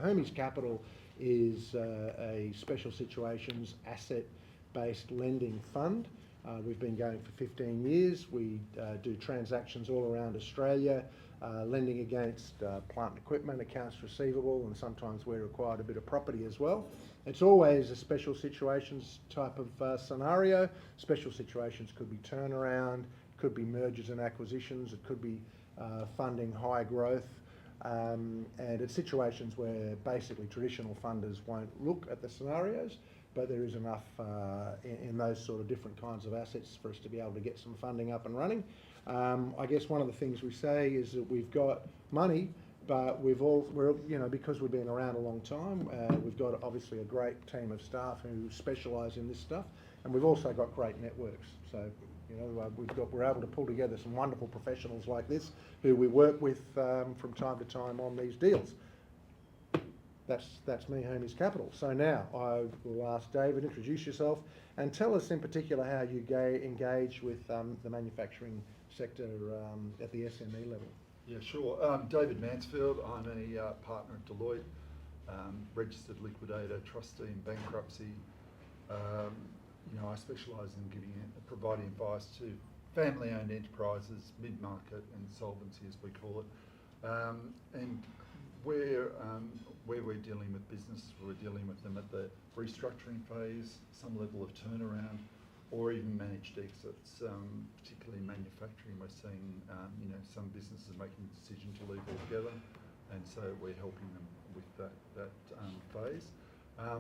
Hermes Capital is a special situations asset-based lending fund. We've been going for 15 years. We do transactions all around Australia, lending against plant and equipment, accounts receivable, and sometimes we're required a bit of property as well. It's always a special situations type of scenario. Special situations could be turnaround, could be mergers and acquisitions, it could be funding high growth, and it's situations where basically traditional funders won't look at the scenarios, but there is enough in those sort of different kinds of assets for us to be able to get some funding up and running. I guess one of the things we say is that we've got money, but because we've been around a long time, we've got obviously a great team of staff who specialise in this stuff, and we've also got great networks. So, we're able to pull together some wonderful professionals like this who we work with from time to time on these deals. That's me, Hermes Capital. So now I will ask David, introduce yourself and tell us in particular how you engage with the manufacturing sector at the SME level. Yeah, sure. David Mansfield. I'm a partner at Deloitte, registered liquidator, trustee in bankruptcy. I specialise in providing advice to family-owned enterprises, mid-market insolvency as we call it. And where we're dealing with business, we're dealing with them at the restructuring phase, some level of turnaround, or even managed exits. Particularly in manufacturing, we're seeing some businesses making the decision to leave altogether, and so we're helping them with that phase.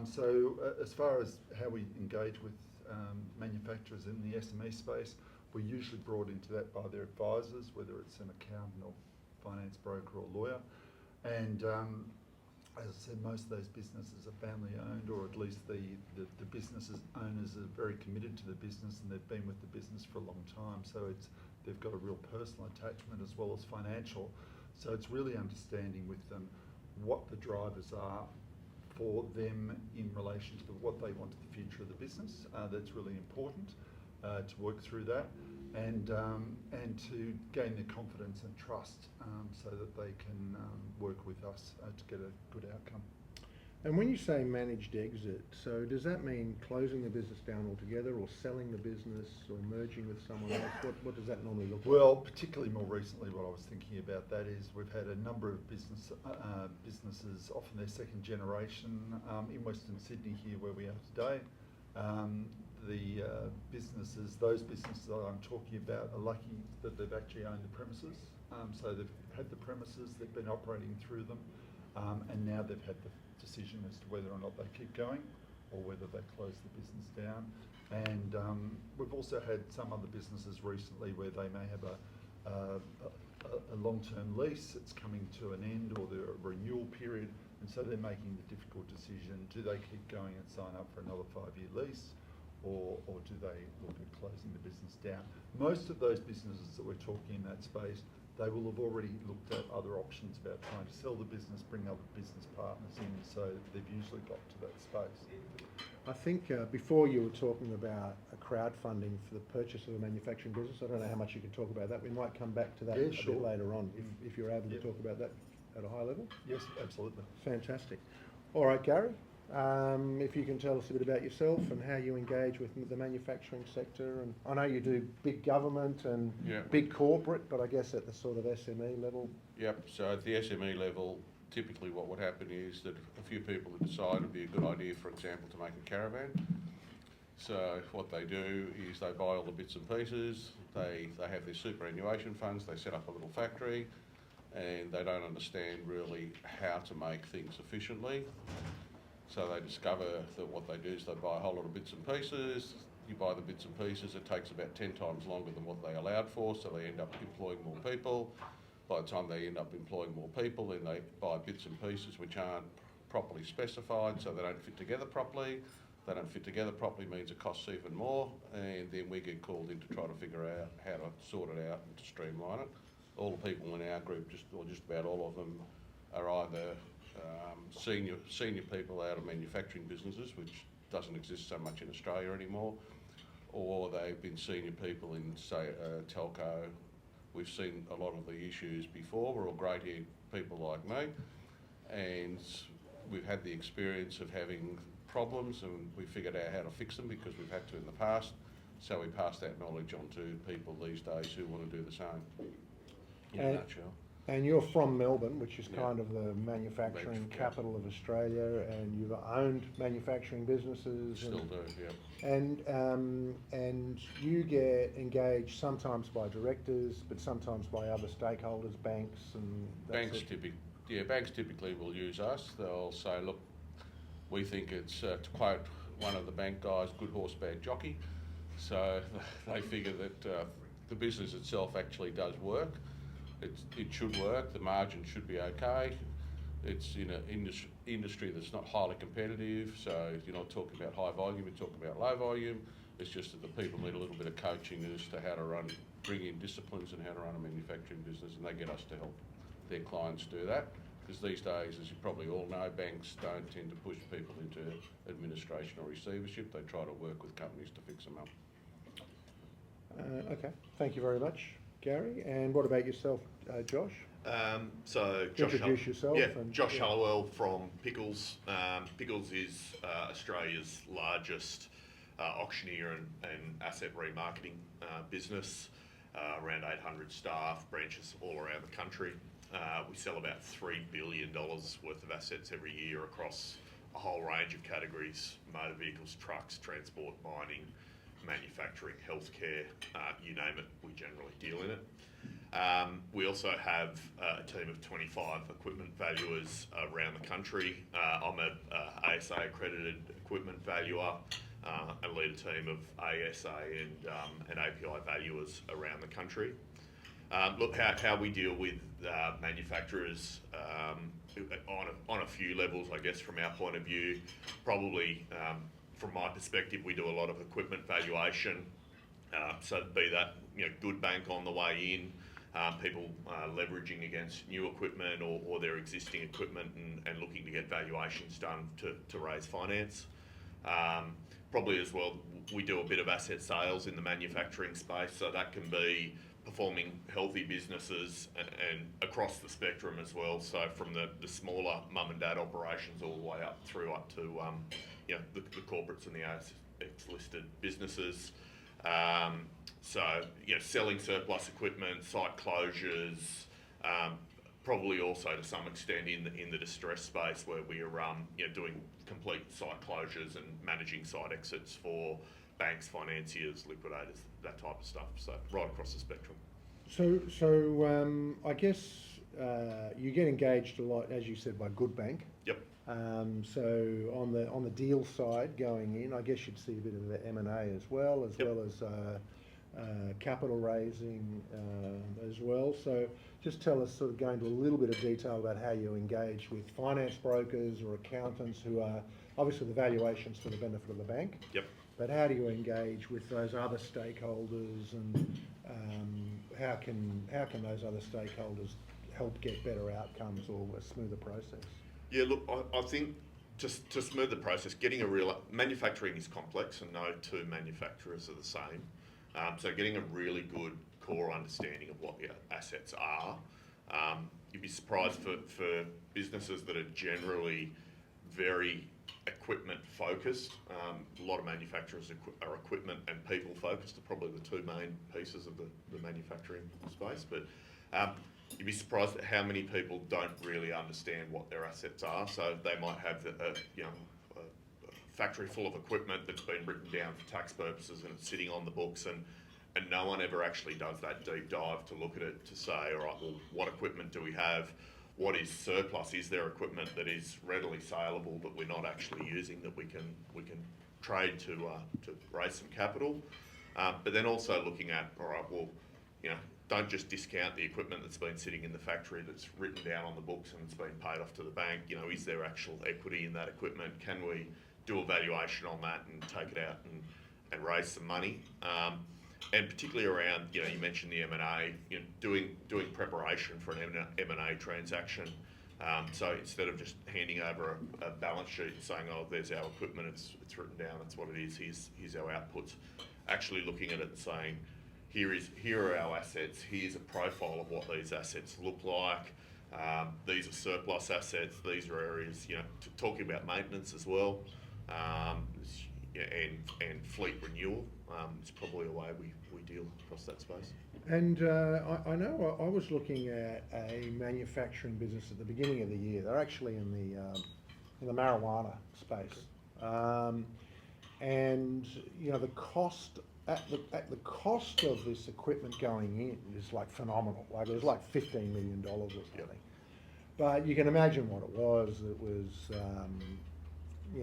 So as far as how we engage with manufacturers in the SME space, we're usually brought into that by their advisors, whether it's an accountant or finance broker or lawyer. And as I said, most of those businesses are family owned, or at least the businesses owners are very committed to the business and they've been with the business for a long time. So they've got a real personal attachment as well as financial. So it's really understanding with them what the drivers are for them in relation to what they want to the future of the business. That's really important to work through that, and to gain their confidence and trust, so that they can work with us to get a good outcome. And when you say managed exit, so does that mean closing the business down altogether, or selling the business, or merging with someone else? What does that normally look like? Well, particularly more recently, what I was thinking about that is we've had a number of businesses, often their second generation, in Western Sydney here where we are today. Those businesses that I'm talking about are lucky that they've actually owned the premises. So they've had the premises, they've been operating through them, and now they've had the decision as to whether or not they keep going or whether they close the business down. And we've also had some other businesses recently where they may have a long-term lease that's coming to an end, or they're a renewal period, and so they're making the difficult decision: do they keep going and sign up for another 5-year lease, or do they look at closing the business down? Most of those businesses that we're talking in that space, they will have already looked at other options about trying to sell the business, bring other business partners in, so they've usually got to that space. I think before you were talking about a crowdfunding for the purchase of a manufacturing business. I don't know how much you can talk about that. We might come back to that a bit later on, if you're able to talk about that at a high level. Yes, absolutely. Fantastic. All right, Gary, if you can tell us a bit about yourself and how you engage with the manufacturing sector. And I know you do big government and big corporate, but I guess at the sort of SME level. Yep, so at the SME level, typically what would happen is that a few people would decide it would be a good idea, for example, to make a caravan. So what they do is they buy all the bits and pieces, they have their superannuation funds, they set up a little factory, and they don't understand really how to make things efficiently. So they discover that what they do is they buy a whole lot of bits and pieces. You buy the bits and pieces, it takes about 10 times longer than what they allowed for, so they end up employing more people. By the time they end up employing more people, then they buy bits and pieces which aren't properly specified, so they don't fit together properly. They don't fit together properly means it costs even more, and then we get called in to try to figure out how to sort it out and to streamline it. All the people in our group, just about all of them, are either senior people out of manufacturing businesses, which doesn't exist so much in Australia anymore, or they've been senior people in, say, telco. We've seen a lot of the issues before. We're all grey-haired people like me, and we've had the experience of having problems, and we figured out how to fix them because we've had to in the past. So we pass that knowledge on to people these days who want to do the same, in a nutshell. And you're from Melbourne, which is Yeah. kind of the manufacturing Yeah. capital of Australia, and you've owned manufacturing businesses. Still do, yeah. And you get engaged sometimes by directors, but sometimes by other stakeholders, banks and Banks typically will use us. They'll say, look, we think it's, to quote one of the bank guys, good horse, bad jockey. So they figure that the business itself actually does work. It should work, the margin should be okay. It's in an industry that's not highly competitive, so you're not talking about high volume, you're talking about low volume. It's just that the people need a little bit of coaching as to how to bring in disciplines and how to run a manufacturing business, and they get us to help their clients do that. Because these days, as you probably all know, banks don't tend to push people into administration or receivership. They try to work with companies to fix them up. Okay, thank you very much, Gary. And what about yourself, Josh? Introduce yourself. Yeah, Josh Hallowell from Pickles. Pickles is Australia's largest auctioneer and asset remarketing business. Around 800 staff, branches all around the country. We sell about $3 billion worth of assets every year across a whole range of categories: motor vehicles, trucks, transport, mining, manufacturing, healthcare, you name it, we generally deal in it. We also have a team of 25 equipment valuers around the country. I'm an ASA accredited equipment valuer and lead a team of ASA and API valuers around the country. Look, how we deal with manufacturers on a few levels, I guess, from our point of view. Probably, from my perspective, we do a lot of equipment valuation. So be that good bank on the way in, people leveraging against new equipment or their existing equipment and looking to get valuations done to raise finance. Probably as well, we do a bit of asset sales in the manufacturing space, so that can be performing healthy businesses and across the spectrum as well. So from the smaller mum and dad operations all the way up to the corporates and the ASX listed businesses. Selling surplus equipment, site closures, probably also to some extent in the distress space where we are doing complete site closures and managing site exits for banks, financiers, liquidators, that type of stuff. So right across the spectrum. So I guess you get engaged a lot, as you said, by good bank. Yep. So on the deal side going in, I guess you'd see a bit of the M&A as well as capital raising as well. So just tell us, sort of go into a little bit of detail about how you engage with finance brokers or accountants who are obviously the valuations for the benefit of the bank. Yep. But how do you engage with those other stakeholders, and how can those other stakeholders help get better outcomes or a smoother process? Yeah, look, I think just to smooth the process, manufacturing is complex and no two manufacturers are the same. So getting a really good core understanding of what your assets are. You'd be surprised for businesses that are generally very equipment focused. A lot of manufacturers are equipment and people focused, are probably the two main pieces of the manufacturing space. But you'd be surprised at how many people don't really understand what their assets are. So they might have a factory full of equipment that's been written down for tax purposes and it's sitting on the books, and no one ever actually does that deep dive to look at it to say, all right, well, what equipment do we have? What is surplus? Is there equipment that is readily saleable that we're not actually using that we can trade to raise some capital? But then also looking at, all right, well, don't just discount the equipment that's been sitting in the factory that's written down on the books and it's been paid off to the bank. Is there actual equity in that equipment? Can we do a valuation on that and take it out and raise some money? And particularly around, you mentioned the M&A, doing preparation for an M&A transaction. So instead of just handing over a balance sheet and saying, oh, there's our equipment, it's written down, that's what it is, here's our outputs. Actually looking at it and saying, here are our assets, here's a profile of what these assets look like. These are surplus assets. These are areas, talking about maintenance as well, and fleet renewal. It's probably a way we deal across that space. And I know I was looking at a manufacturing business at the beginning of the year. They're actually in the marijuana space, and the cost at the cost of this equipment going in is like phenomenal. Like it was like $15 million or something. Yep. But you can imagine what it was. It was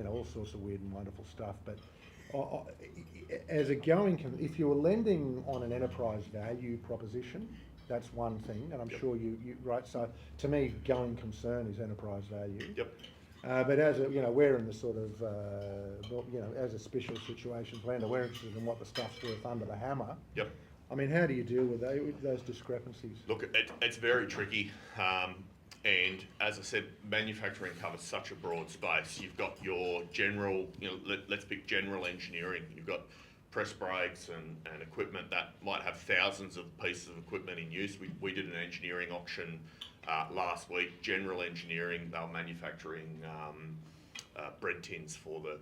all sorts of weird and wonderful stuff. But if you were lending on an enterprise value proposition, that's one thing, and I'm sure you right. So to me, going concern is enterprise value. Yep. But we're in the sort of as a special situations lender, we're interested in what the stuff's worth under the hammer. Yep. I mean, how do you deal with those discrepancies? Look, it's very tricky. And as I said, manufacturing covers such a broad space. You've got your general, let's pick general engineering. You've got press brakes and equipment that might have thousands of pieces of equipment in use. We did an engineering auction last week. General engineering, they were manufacturing bread tins for the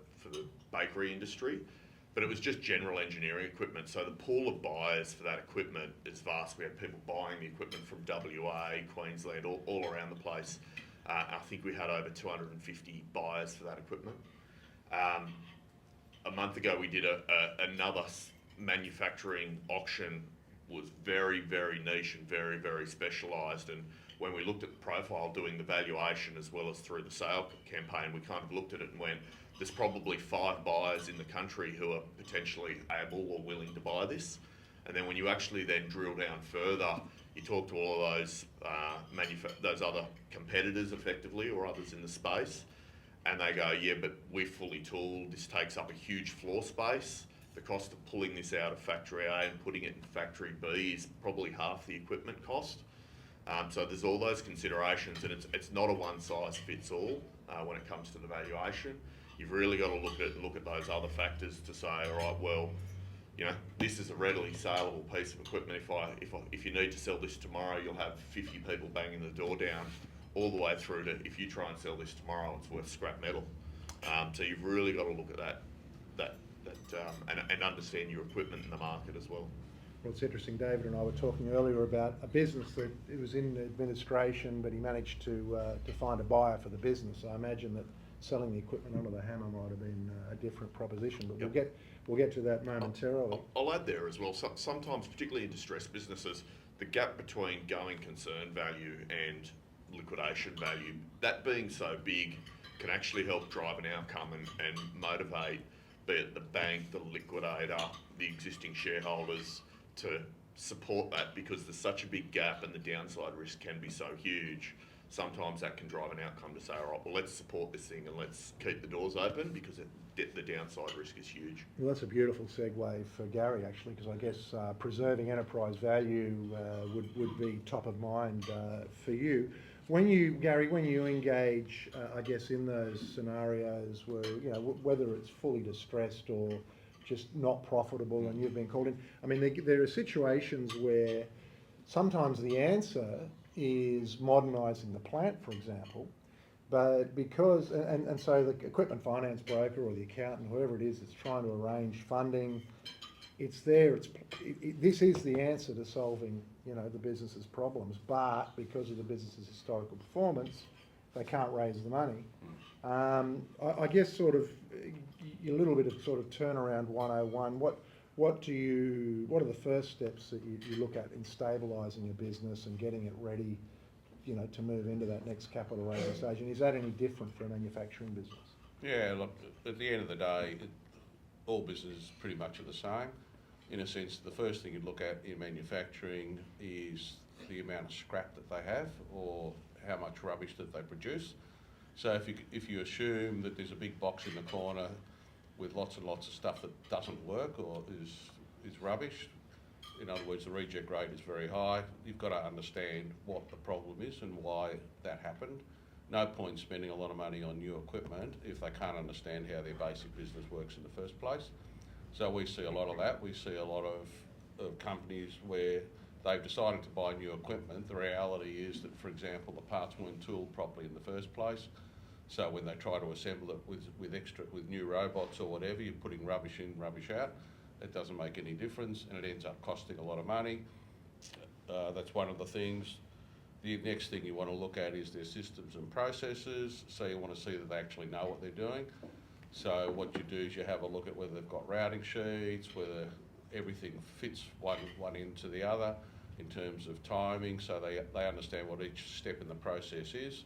bakery industry. But it was just general engineering equipment. So the pool of buyers for that equipment is vast. We had people buying the equipment from WA, Queensland, all around the place. I think we had over 250 buyers for that equipment. A month ago, we did another manufacturing auction. Was very, very niche and very, very specialised. And when we looked at the profile, doing the valuation as well as through the sale campaign, we kind of looked at it and went, there's probably 5 buyers in the country who are potentially able or willing to buy this. And then when you actually then drill down further, you talk to all of those those other competitors effectively, or others in the space, and they go, yeah, but we're fully tooled. This takes up a huge floor space. The cost of pulling this out of factory A and putting it in factory B is probably half the equipment cost. So there's all those considerations, and it's not a one size fits all when it comes to the valuation. You've really got to look at those other factors to say, all right, well, this is a readily saleable piece of equipment. If you need to sell this tomorrow, you'll have 50 people banging the door down, all the way through to if you try and sell this tomorrow, it's worth scrap metal. So you've really got to look at that and understand your equipment in the market as well. Well, it's interesting. David and I were talking earlier about a business that it was in administration, but he managed to find a buyer for the business. So I imagine that selling the equipment under the hammer might have been a different proposition, but Yep. we'll get to that momentarily. I'll add there as well. Sometimes, particularly in distressed businesses, the gap between going concern value and liquidation value, that being so big, can actually help drive an outcome and motivate, be it the bank, the liquidator, the existing shareholders, to support that, because there's such a big gap and the downside risk can be so huge. Sometimes that can drive an outcome to say, all right, well, let's support this thing and let's keep the doors open, because the downside risk is huge. Well, that's a beautiful segue for Gary, actually, because I guess preserving enterprise value would be top of mind for you. Gary, when you engage, I guess, in those scenarios where, whether it's fully distressed or just not profitable and you've been called in, I mean, there are situations where sometimes the answer is modernising the plant, for example, but because, and so the equipment finance broker or the accountant, whoever it is that's trying to arrange funding, it's there, this is the answer to solving, the business's problems, but because of the business's historical performance, they can't raise the money. I guess sort of a little bit of sort of turnaround 101, what are the first steps that you look at in stabilising a business and getting it ready, to move into that next capital raising stage? And is that any different for a manufacturing business? Yeah, look, at the end of the day, all businesses pretty much are the same. In a sense, the first thing you look at in manufacturing is the amount of scrap that they have or how much rubbish that they produce. So if you assume that there's a big box in the corner with lots and lots of stuff that doesn't work or is rubbish, in other words, the reject rate is very high, you've got to understand what the problem is and why that happened. No point spending a lot of money on new equipment if they can't understand how their basic business works in the first place. So we see a lot of that. We see a lot of companies where they've decided to buy new equipment. The reality is that, for example, the parts weren't tooled properly in the first place. So when they try to assemble it with new robots or whatever, you're putting rubbish in, rubbish out. It doesn't make any difference, and it ends up costing a lot of money. That's one of the things. The next thing you want to look at is their systems and processes. So you want to see that they actually know what they're doing. So what you do is you have a look at whether they've got routing sheets, whether everything fits one into the other in terms of timing, so they understand what each step in the process is.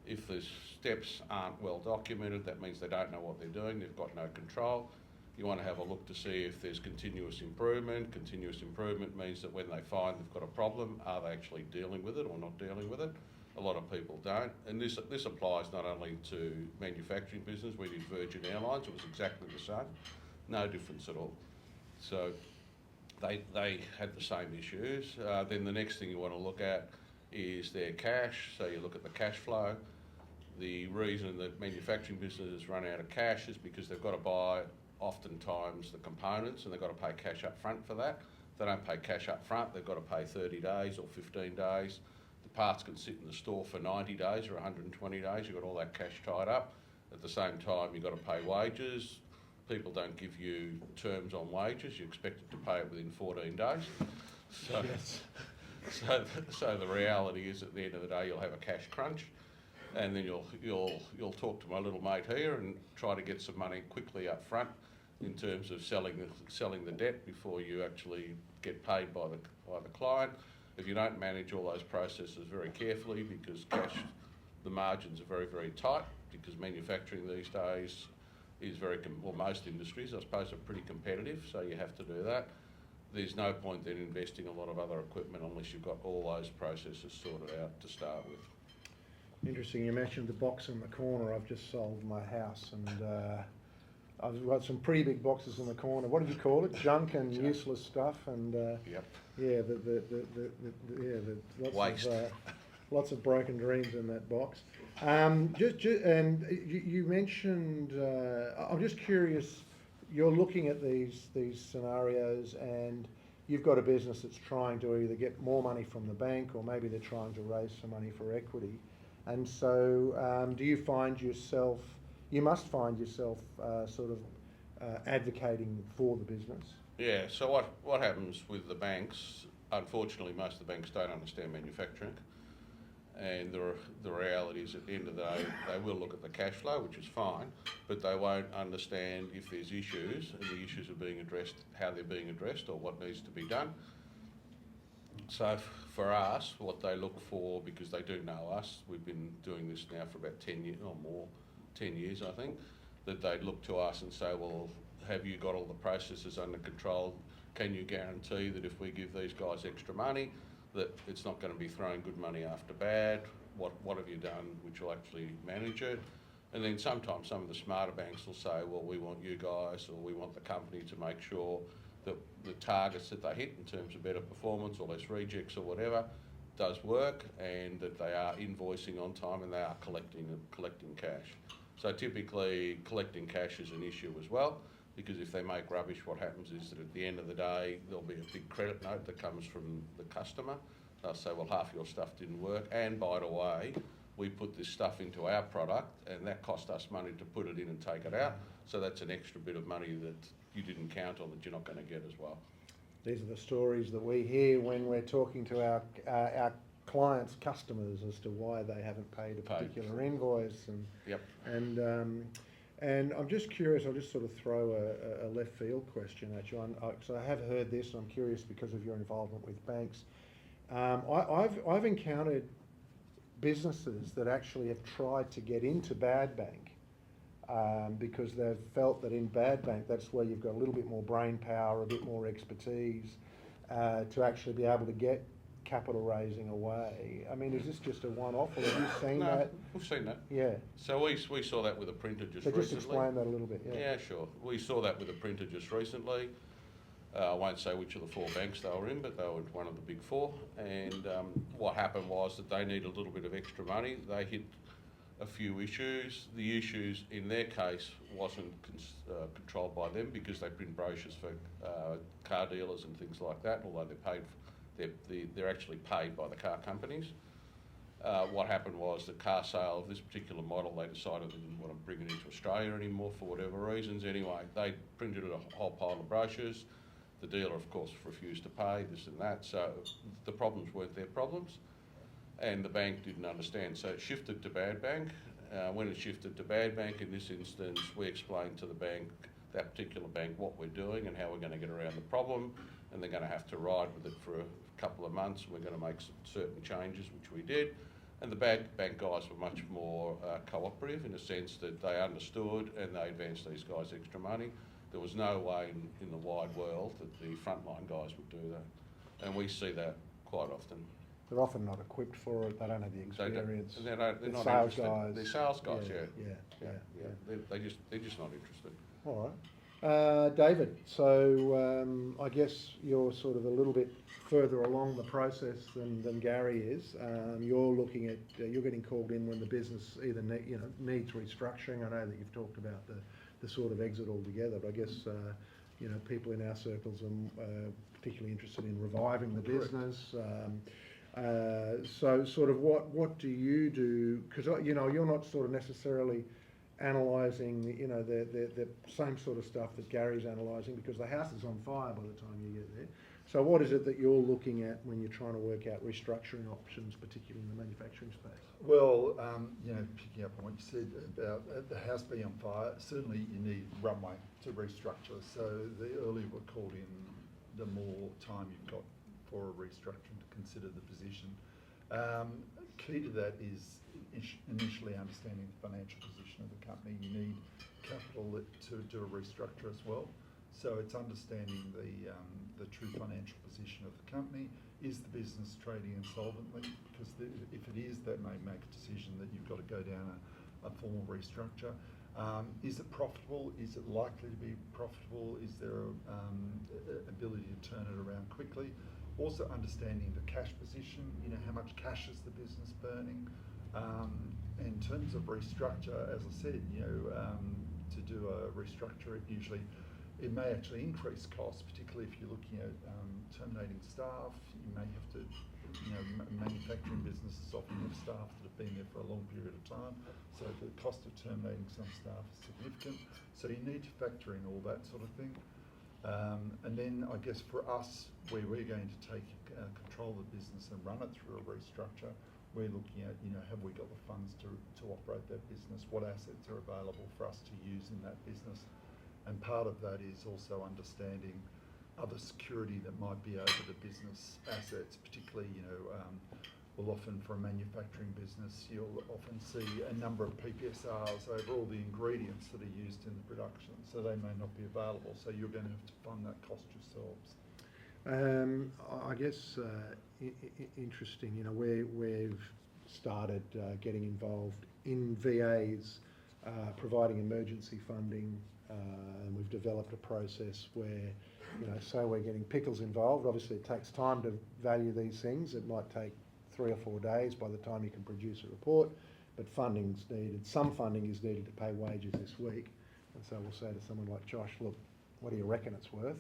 If the steps aren't well documented, that means they don't know what they're doing, they've got no control. You want to have a look to see if there's continuous improvement. Continuous improvement means that when they find they've got a problem, are they actually dealing with it or not dealing with it? A lot of people don't. And this applies not only to manufacturing business. We did Virgin Airlines, it was exactly the same. No difference at all. So they had the same issues. Then the next thing you want to look at is their cash. So you look at the cash flow. The reason that manufacturing businesses run out of cash is because they've got to buy oftentimes the components and they've got to pay cash up front for that. If they don't pay cash up front, they've got to pay 30 days or 15 days. The parts can sit in the store for 90 days or 120 days. You've got all that cash tied up. At the same time, you've got to pay wages. People don't give you terms on wages. You're expected to pay it within 14 days. So, Yes. so the reality is, at the end of the day, you'll have a cash crunch, and then you'll talk to my little mate here and try to get some money quickly up front in terms of selling the debt before you actually get paid by the client. If you don't manage all those processes very carefully, because the margins are very, very tight, because manufacturing these days is most industries, I suppose, are pretty competitive, so you have to do that. There's no point then investing a lot of other equipment unless you've got all those processes sorted out to start with. Interesting, you mentioned the box in the corner. I've just sold my house and I've got some pretty big boxes in the corner. What did you call it? Junk and useless stuff, and Yep. yeah, Waste. Lots of broken dreams in that box. And you mentioned. I'm just curious. You're looking at these scenarios, and you've got a business that's trying to either get more money from the bank, or maybe they're trying to raise some money for equity. And so, do you find yourself? You must find yourself advocating for the business. Yeah, so what happens with the banks, unfortunately most of the banks don't understand manufacturing, and the reality is, at the end of the day, they will look at the cash flow, which is fine, but they won't understand if there's issues, and the issues are being addressed, how they're being addressed, or what needs to be done. So for us, what they look for, because they do know us, we've been doing this now for about 10 years or more, 10 years I think, that they'd look to us and say, well, have you got all the processes under control? Can you guarantee that if we give these guys extra money, that it's not going to be throwing good money after bad? What have you done which will actually manage it? And then sometimes some of the smarter banks will say, well, we want you guys, or we want the company to make sure that the targets that they hit in terms of better performance or less rejects or whatever does work, and that they are invoicing on time and they are collecting cash. So typically collecting cash is an issue as well, because if they make rubbish, what happens is that at the end of the day, there'll be a big credit note that comes from the customer. They'll say, well, half your stuff didn't work, and by the way, we put this stuff into our product and that cost us money to put it in and take it out. So that's an extra bit of money that you didn't count on that you're not going to get as well. These are the stories that we hear when we're talking to our clients' customers as to why they haven't paid a particular invoice. And Yep. And I'm just curious, I'll just sort of throw a left field question at you. So I have heard this, and I'm curious because of your involvement with banks. I've encountered businesses that actually have tried to get into bad bank because they've felt that in bad bank, that's where you've got a little bit more brain power, a bit more expertise to actually be able to get capital raising away. I mean, is this just a one-off, or have you seen that? We've seen that. Yeah. So we saw that with a printer just recently. Just explain that a little bit. Yeah, sure. We saw that with a printer just recently. I won't say which of the four banks they were in, but they were one of the big four. And what happened was that they needed a little bit of extra money. They hit a few issues. The issues in their case wasn't controlled by them, because they print brochures for car dealers and things like that, although they're they're actually paid by the car companies. What happened was the car sale of this particular model, they decided they didn't want to bring it into Australia anymore for whatever reasons. Anyway, they printed a whole pile of brochures. The dealer, of course, refused to pay, this and that. So the problems weren't their problems, and the bank didn't understand. So it shifted to Bad Bank. When it shifted to Bad Bank, in this instance, we explained to the bank, that particular bank, what we're doing and how we're going to get around the problem, and they're going to have to ride with it for a couple of months. We're going to make certain changes, which we did. And the bank guys were much more cooperative in the sense that they understood and they advanced these guys extra money. There was no way in the wide world that the frontline guys would do that. And we see that quite often. They're often not equipped for it. They don't have the experience. They're not sales interested. guys. They're sales guys, Yeah. They're just not interested. All right. David, so I guess you're sort of a little bit further along the process than Gary is. You're looking at, you're getting called in when the business either needs restructuring. I know that you've talked about the sort of exit altogether, but I guess people in our circles are particularly interested in reviving the business. So sort of what do you do? Because you're not sort of necessarily analysing the same sort of stuff that Gary's analysing, because the house is on fire by the time you get there. So what is it that you're looking at when you're trying to work out restructuring options, particularly in the manufacturing space? Well, picking up on what you said about the house being on fire, certainly you need runway to restructure. So the earlier we're called in, the more time you've got for a restructuring to consider the position. Key to that is initially understanding the financial position of the company. You need capital to do a restructure as well. So it's understanding the true financial position of the company. Is the business trading insolvently? Because if it is, that may make a decision that you've got to go down a formal restructure. Is it profitable? Is it likely to be profitable? Is there ability to turn it around quickly? Also understanding the cash position, how much cash is the business burning? In terms of restructure, as I said, to do a restructure, it may actually increase costs, particularly if you're looking at terminating staff. You may have to, manufacturing businesses often have staff that have been there for a long period of time, so the cost of terminating some staff is significant. So you need to factor in all that sort of thing. And then I guess for us, where we're going to take control of the business and run it through a restructure, we're looking at, have we got the funds to operate that business? What assets are available for us to use in that business? And part of that is also understanding other security that might be over the business assets, particularly, well, often for a manufacturing business, you'll often see a number of PPSRs over all the ingredients that are used in the production, so they may not be available, so you're going to have to fund that cost yourselves. I guess interesting, we've started getting involved in VAs providing emergency funding, and we've developed a process where, say we're getting Pickles involved. Obviously it takes time to value these things. It might take 3 or 4 days by the time you can produce a report, but funding's needed. Some funding is needed to pay wages this week, and so we'll say to someone like Josh, look, what do you reckon it's worth?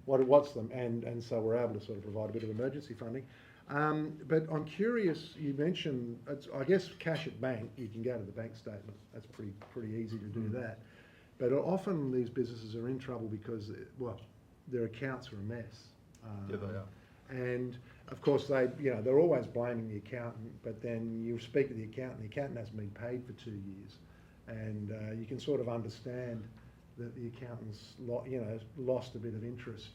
What's them? And so we're able to sort of provide a bit of emergency funding. But I'm curious, you mentioned, I guess cash at bank, you can go to the bank statement. That's pretty easy to do that. But often these businesses are in trouble because, their accounts are a mess. Yeah, they are. And of course they're always blaming the accountant, but then you speak to the accountant hasn't been paid for 2 years. And you can sort of understand that the accountant's lost a bit of interest.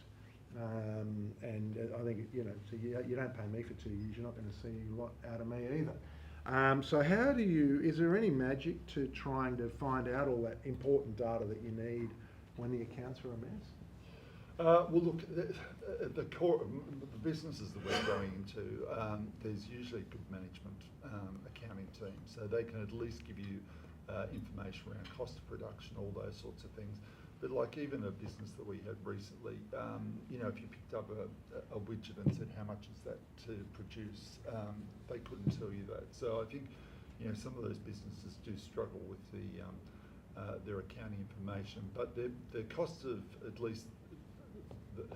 And I think, so you don't pay me for 2 years, you're not going to see a lot out of me either. So is there any magic to trying to find out all that important data that you need when the accounts are a mess? Well, look, the core, the businesses that we're going into, there's usually good management accounting teams, so they can at least give you information around cost of production, all those sorts of things. But like even a business that we had recently, if you picked up a widget and said how much is that to produce, they couldn't tell you that. So I think, some of those businesses do struggle with their accounting information, but the cost of at least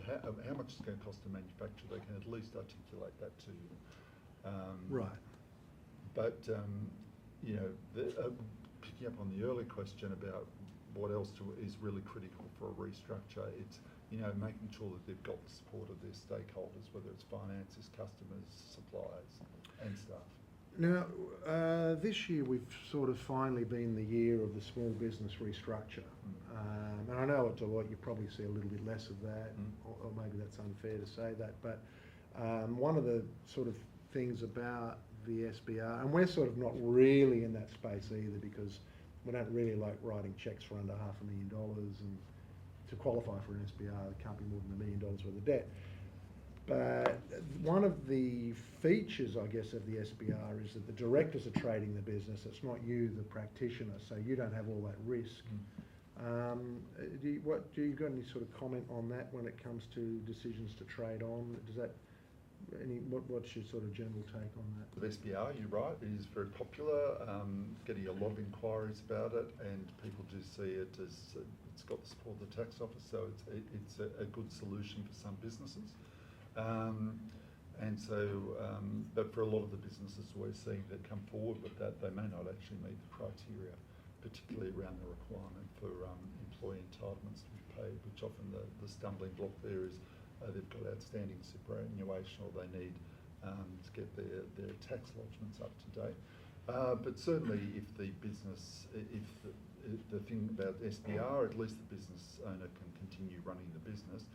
how much it's going to cost to manufacture, they can at least articulate that to you. Right. But, you know, picking up on the early question about what else is really critical for a restructure, it's, you know, making sure that they've got the support of their stakeholders, whether it's finances, customers, suppliers and staff. Now, this year we've sort of finally been the year of the small business restructure. And I know at Deloitte you probably see a little bit less of that, or maybe that's unfair to say that, but one of the sort of things about the SBR, and we're sort of not really in that space either, because we don't really like writing cheques for under $500,000, and to qualify for an SBR it can't be more than $1 million worth of debt. But one of the features, I guess, of the SBR is that the directors are trading the business. It's not you, the practitioner, so you don't have all that risk. Do you got any sort of comment on that when it comes to decisions to trade on? Does that what's your sort of general take on that? The SBR, you're right, it is very popular, getting a lot of inquiries about it, and people do see it as it's got the support of the tax office, so it's a good solution for some businesses. But for a lot of the businesses we're seeing that come forward with that, they may not actually meet the criteria, particularly around the requirement for employee entitlements to be paid, which often the stumbling block there is they've got outstanding superannuation, or they need to get their tax lodgements up to date. But certainly if the business, if the thing about SBR, at least the business owner can continue running the business,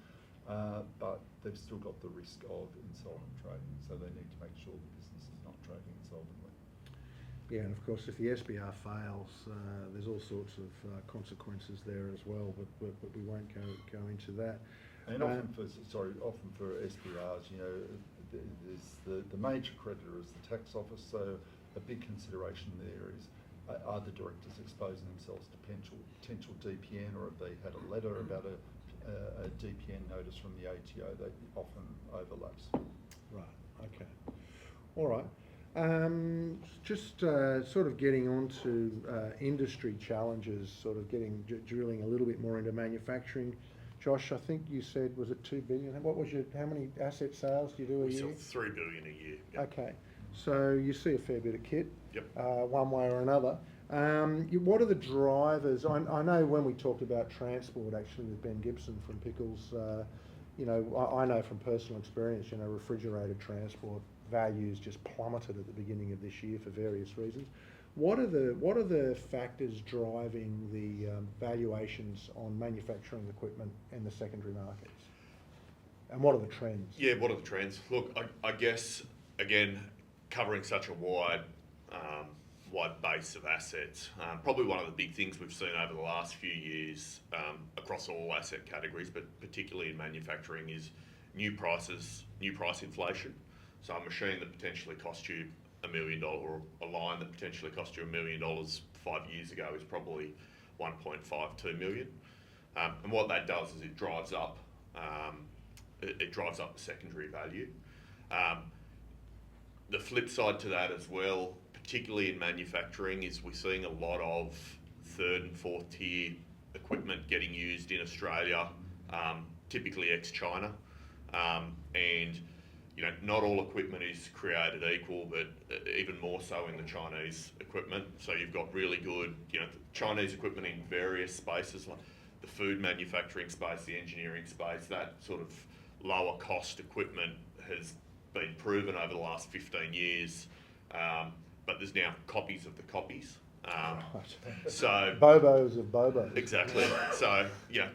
but they've still got the risk of insolvent trading, so they need to make sure the business is not trading insolvently. Yeah, and of course if the SBR fails, there's all sorts of consequences there as well, but we won't go into that. And often for SBRs, you know, there's the major creditor is the tax office, so a big consideration there is are the directors exposing themselves to potential DPN, or have they had a letter about a DPN notice from the ATO that often overlaps. Right, okay. All right. Just sort of getting on to industry challenges, sort of drilling a little bit more into manufacturing. Josh, I think you said, was it 2 billion? What was how many asset sales do you do a year? We sell 3 billion a year. Yep. Okay. So you see a fair bit of kit, Yep. one way or another. What are the drivers? I know when we talked about transport, actually, with Ben Gibson from Pickles, you know, I know from personal experience, you know, refrigerated transport values just plummeted at the beginning of this year for various reasons. What are the factors driving the valuations on manufacturing equipment in the secondary markets? And what are the trends? Yeah, what are the trends? Look, I guess, again, covering such a wide base of assets, probably one of the big things we've seen over the last few years across all asset categories, but particularly in manufacturing, is new price inflation. So a machine that potentially cost you $1 million, or a line that potentially cost you $1 million 5 years ago, is probably 1.52 million. And what that does is it drives up the secondary value. The flip side to that as well, particularly in manufacturing, is we're seeing a lot of third and fourth tier equipment getting used in Australia, typically ex-China, and you know, not all equipment is created equal, but even more so in the Chinese equipment. So you've got really good, you know, Chinese equipment in various spaces, like the food manufacturing space, the engineering space. That sort of lower cost equipment has been proven over the last 15 years, but there's now copies of the copies. So Bobos of Bobos. Exactly. So yeah,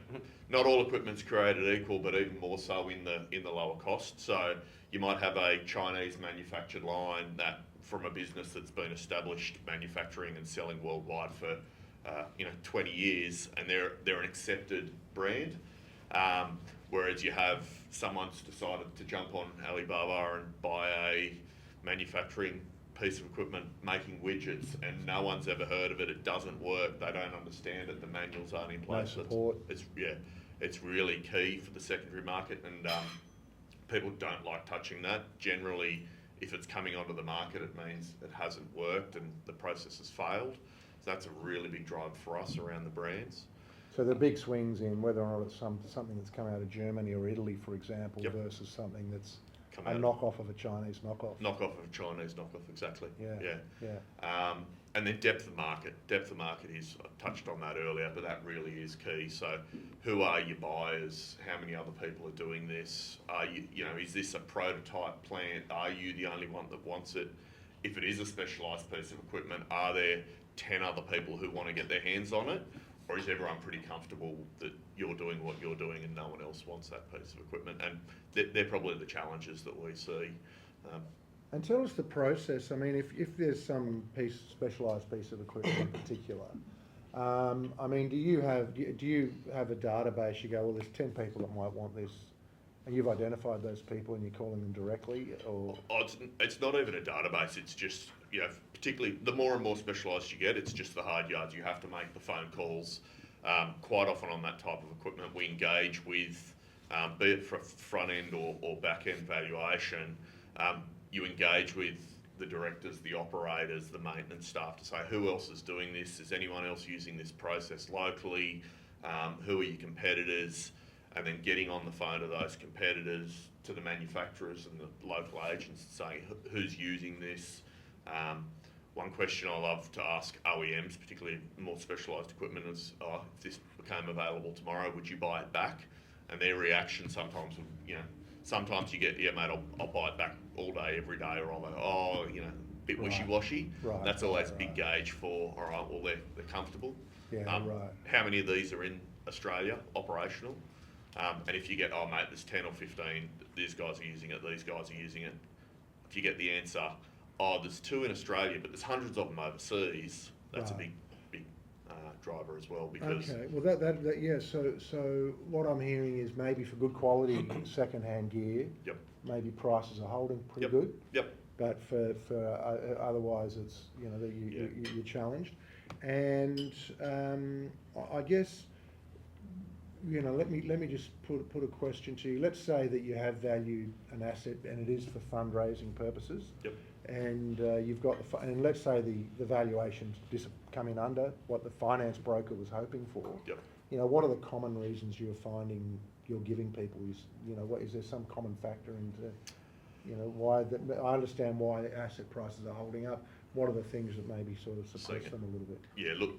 not all equipment's created equal, but even more so in the lower cost. So you might have a Chinese manufactured line that from a business that's been established manufacturing and selling worldwide for 20 years, and they're an accepted brand. Whereas you have someone's decided to jump on Alibaba and buy a manufacturing piece of equipment making widgets, and no one's ever heard of it. It doesn't work. They don't understand it. The manuals aren't in place. No support. It's really key for the secondary market, and people don't like touching that. Generally, if it's coming onto the market, it means it hasn't worked and the process has failed. So that's a really big drive for us around the brands. So the big swings in whether or not it's something that's come out of Germany or Italy, for example, Yep. versus something that's Come a out. knockoff of a Chinese knockoff. Knockoff of Chinese knockoff, exactly. Yeah. And then depth of market. Depth of market is, I touched on that earlier, but that really is key. So who are your buyers? How many other people are doing this? Are you know, is this a prototype plant? Are you the only one that wants it? If it is a specialised piece of equipment, are there 10 other people who want to get their hands on it? Or is everyone pretty comfortable that you're doing what you're doing and no one else wants that piece of equipment? And they're probably the challenges that we see. And tell us the process. I mean, if there's some specialised piece of equipment in particular, I mean, do you have a database? You go, well, there's 10 people that might want this, and you've identified those people and you're calling them directly, or? Oh, it's not even a database. It's just, you know, particularly the more and more specialised you get, it's just the hard yards. You have to make the phone calls. Quite often on that type of equipment, we engage with, be it for front end or back end valuation. You engage with the directors, the operators, the maintenance staff to say who else is doing this, is anyone else using this process locally, who are your competitors, and then getting on the phone to those competitors, to the manufacturers and the local agents and saying who's using this. One question I love to ask OEMs, particularly more specialised equipment, is, if this became available tomorrow, would you buy it back? And their reaction sometimes would, you know, sometimes you get, yeah, mate, I'll buy it back all day, every day, or I'll go, oh, you know, a bit wishy-washy. Right. That's always a Right. big gauge for, all right, well, they're comfortable. Yeah, right. How many of these are in Australia, operational? And if you get, oh, mate, there's 10 or 15, these guys are using it, these guys are using it. If you get the answer, oh, there's 2 in Australia, but there's hundreds of them overseas, that's Right. a big driver as well, because... Okay, well that yeah. So what I'm hearing is maybe for good quality second-hand gear, Yep. maybe prices are holding pretty Yep. good. Yep. But for otherwise, it's, you know, that you're challenged. And I guess, you know, let me just put a question to you. Let's say that you have valued an asset and it is for fundraising purposes. Yep. And you've got and let's say the valuation's come in under what the finance broker was hoping for. Yep. You know, what are the common reasons you're finding you're giving people? Is, you know, is there some common factor into, you know, why I understand why asset prices are holding up. What are the things that maybe sort of suppress them a little bit? Yeah, look,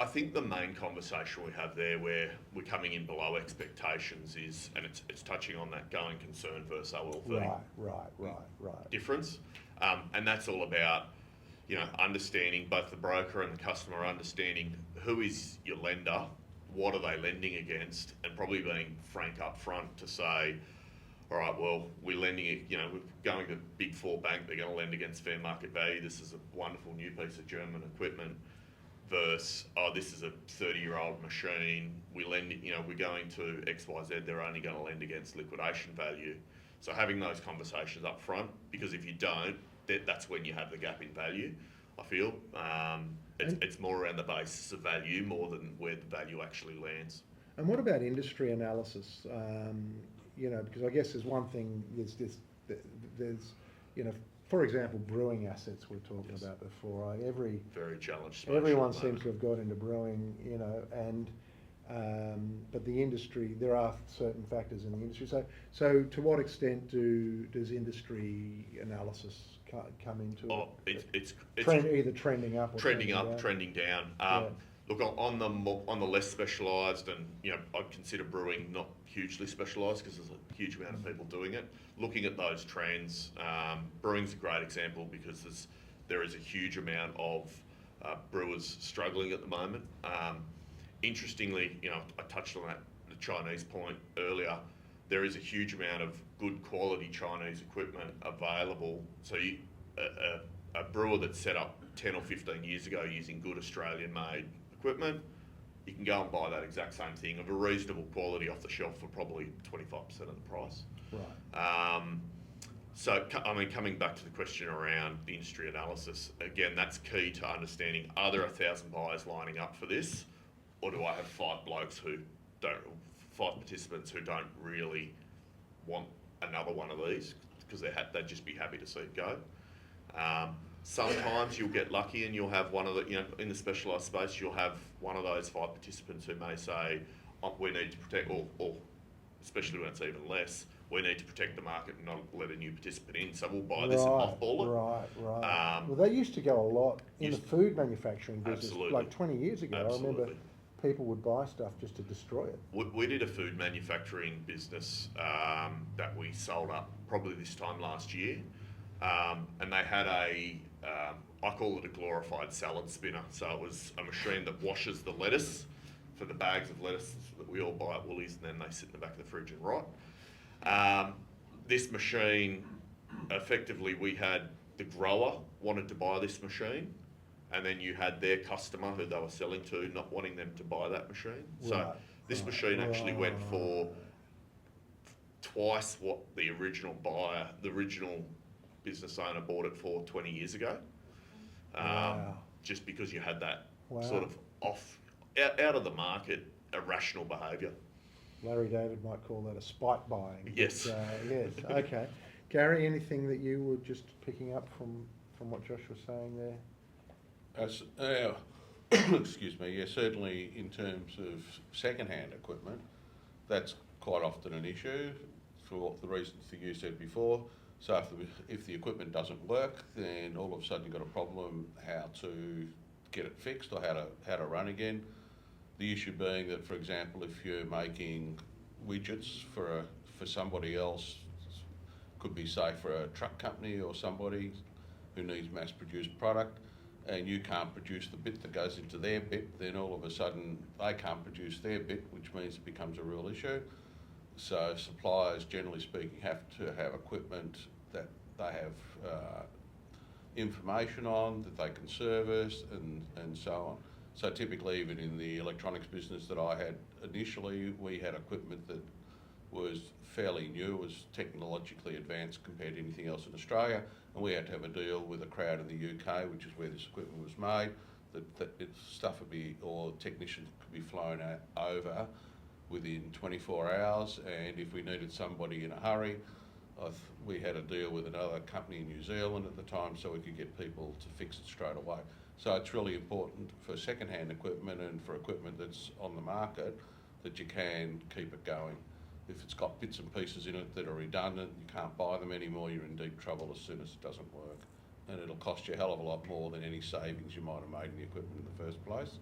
I think the main conversation we have there where we're coming in below expectations is, and it's touching on that going concern versus OLV Right. difference. And that's all about, you know, understanding both the broker and the customer, understanding who is your lender, what are they lending against, and probably being frank up front to say, all right, well, we're lending it, you know, we're going to Big Four bank, they're going to lend against fair market value. This is a wonderful new piece of German equipment. Versus, oh, this is a 30-year-old machine. We lend, you know, we're going to XYZ. They're only going to lend against liquidation value. So having those conversations up front, because if you don't, that's when you have the gap in value. I feel it's more around the basis of value more than where the value actually lands. And what about industry analysis? You know, because I guess there's one thing. There's you know, for example, brewing assets we're talking about before. Very challenged. Everyone seems to have got into brewing, you know, and but the industry, there are certain factors in the industry. So to what extent does industry analysis come into it? It's Either trending up or trending up, trending down. Look, on the less specialised, and you know, I'd consider brewing not hugely specialised because there's a huge amount of people doing it. Looking at those trends, brewing's a great example because there is a huge amount of brewers struggling at the moment. Interestingly, you know, I touched on the Chinese point earlier. There is a huge amount of good quality Chinese equipment available. So a brewer that's set up 10 or 15 years ago using good Australian-made equipment, you can go and buy that exact same thing of a reasonable quality off the shelf for probably 25% of the price. Right. So, I mean, coming back to the question around the industry analysis, again, that's key to understanding, are there 1,000 buyers lining up for this? Or do I have 5 participants who don't really want another one of these because they'd just be happy to see it go? Sometimes you'll get lucky and you'll have one of the, in the specialised space, you'll have one of those 5 participants who may say, oh, we need to protect, or especially when it's even less, we need to protect the market and not let a new participant in, so we'll buy this and mothball it. Right. Well, they used to go a lot in the food manufacturing business, Absolutely. like 20 years ago. I remember people would buy stuff just to destroy it. We did a food manufacturing business that we sold up probably this time last year, and they had I call it a glorified salad spinner. So it was a machine that washes the lettuce for the bags of lettuce that we all buy at Woolies, and then they sit in the back of the fridge and rot. This machine, effectively, we had the grower wanted to buy this machine, and then you had their customer who they were selling to not wanting them to buy that machine. So this machine actually went for twice what the original buyer, the original business owner bought it for 20 years ago. Just because you had that sort of out of the market, irrational behaviour. Larry David might call that a spike buying. Yes. Yes. Okay. Gary, anything that you were just picking up from what Josh was saying there? Excuse me. Yeah, certainly in terms of second-hand equipment, that's quite often an issue for the reasons that you said before. So if the equipment doesn't work, then all of a sudden you've got a problem how to get it fixed or how to run again. The issue being that, for example, if you're making widgets for somebody else, could be say for a truck company or somebody who needs mass-produced product, and you can't produce the bit that goes into their bit, then all of a sudden they can't produce their bit, which means it becomes a real issue. So suppliers, generally speaking, have to have equipment that they have information on, that they can service, and so on. So typically, even in the electronics business that I had initially, we had equipment that was fairly new, was technologically advanced compared to anything else in Australia, and we had to have a deal with a crowd in the UK, which is where this equipment was made, that stuff would be, or technicians could be flown over within 24 hours, and if we needed somebody in a hurry, we had a deal with another company in New Zealand at the time, so we could get people to fix it straight away. So it's really important for second-hand equipment and for equipment that's on the market that you can keep it going. If it's got bits and pieces in it that are redundant, you can't buy them anymore, you're in deep trouble as soon as it doesn't work. And it'll cost you a hell of a lot more than any savings you might have made in the equipment in the first place.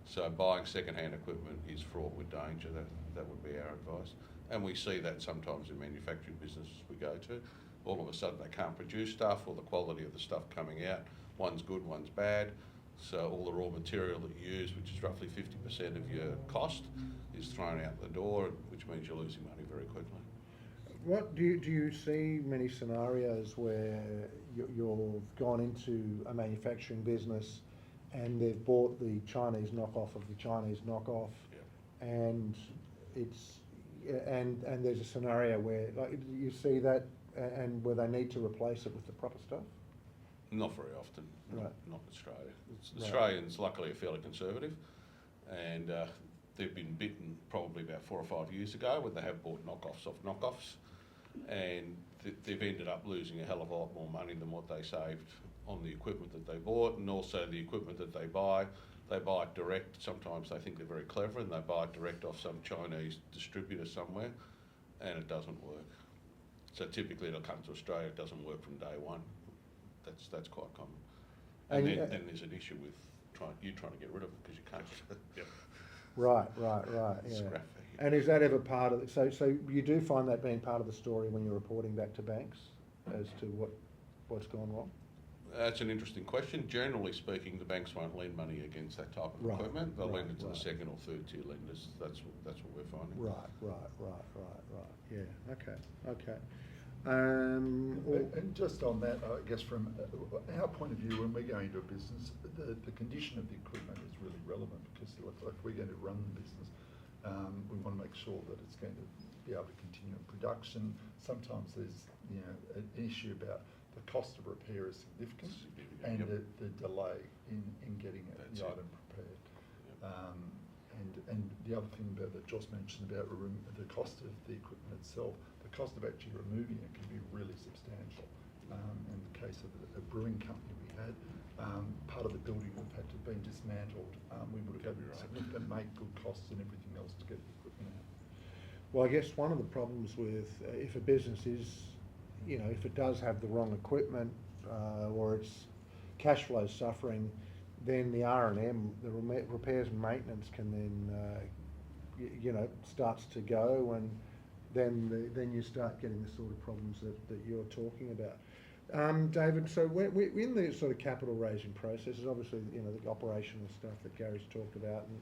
So buying second-hand equipment is fraught with danger. That would be our advice. And we see that sometimes in manufacturing businesses we go to. All of a sudden they can't produce stuff, or the quality of the stuff coming out, one's good, one's bad. So all the raw material that you use, which is roughly 50% of your cost, is thrown out the door, which means you're losing money very quickly. What do you see many scenarios where you've gone into a manufacturing business and they've bought the Chinese knockoff of the Chinese knockoff, and there's a scenario where you see that, and where they need to replace it with the proper stuff? Not very often. Right. Not in Australia. Australians luckily are fairly conservative, and they've been bitten probably about 4 or 5 years ago when they have bought knockoffs off knockoffs, and they've ended up losing a hell of a lot more money than what they saved on the equipment that they bought, and also the equipment that they buy it direct. Sometimes they think they're very clever and they buy it direct off some Chinese distributor somewhere, and it doesn't work. So typically it'll come to Australia, it doesn't work from day one. That's quite common. And then there's an issue with trying to get rid of it because you can't. Yep. Right. Yeah. Scrap. And is that ever part of it? So you do find that being part of the story when you're reporting back to banks as to what's gone wrong? That's an interesting question. Generally speaking, the banks won't lend money against that type of equipment. They'll lend it to the second or third tier lenders. That's what we're finding. Right. Yeah. Okay. And just on that, I guess from our point of view, when we're going to a business, the condition of the equipment is really relevant, because if we're going to run the business, we want to make sure that it's going to be able to continue in production. Sometimes there's an issue about the cost of repair is significant, and the delay in getting the item prepared. And the other thing that Josh mentioned about the cost of the equipment itself, the cost of actually removing it can be really substantial. in the case of a brewing company we had, part of the building would have had to have been dismantled. We would have had significant make good costs and everything else to get the equipment out. Well, I guess one of the problems with if a business is, if it does have the wrong equipment or its cash flow suffering, then the R&M, the repairs and maintenance can then, starts to go, and then you start getting the sort of problems that you're talking about. David, so we're in the sort of capital raising processes, obviously, the operational stuff that Gary's talked about, and